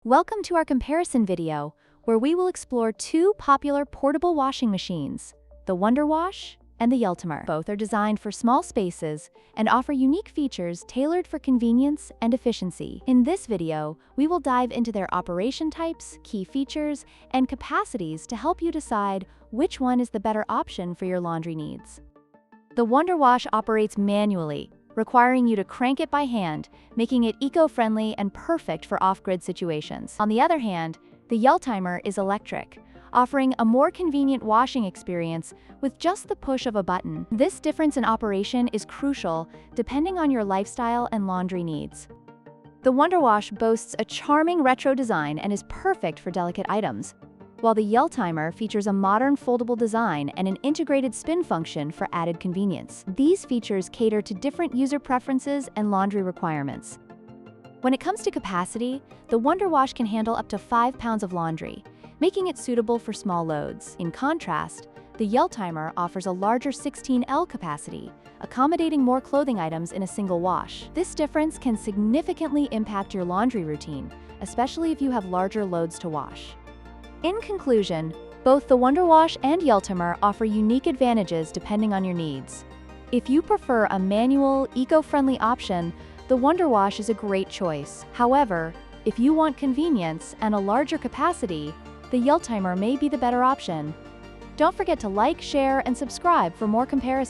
Welcome to our comparison video, where we will explore two popular portable washing machines, the WonderWash and the Ultimer. Both are designed for small spaces and offer unique features tailored for convenience and efficiency. In this video, we will dive into their operation types, key features, and capacities to help you decide which one is the better option for your laundry needs. The WonderWash operates manually, requiring you to crank it by hand, making it eco-friendly and perfect for off-grid situations. On the other hand, the Ultimer is electric, offering a more convenient washing experience with just the push of a button. This difference in operation is crucial depending on your lifestyle and laundry needs. The WonderWash boasts a charming retro design and is perfect for delicate items, while the Ultimer features a modern foldable design and an integrated spin function for added convenience. These features cater to different user preferences and laundry requirements. When it comes to capacity, the WonderWash can handle up to 5 pounds of laundry, making it suitable for small loads. In contrast, the Ultimer offers a larger 16L capacity, accommodating more clothing items in a single wash. This difference can significantly impact your laundry routine, especially if you have larger loads to wash. In conclusion, both the WonderWash and Ultimer offer unique advantages depending on your needs. If you prefer a manual, eco-friendly option, the WonderWash is a great choice. However, if you want convenience and a larger capacity, the Ultimer may be the better option. Don't forget to like, share, and subscribe for more comparisons.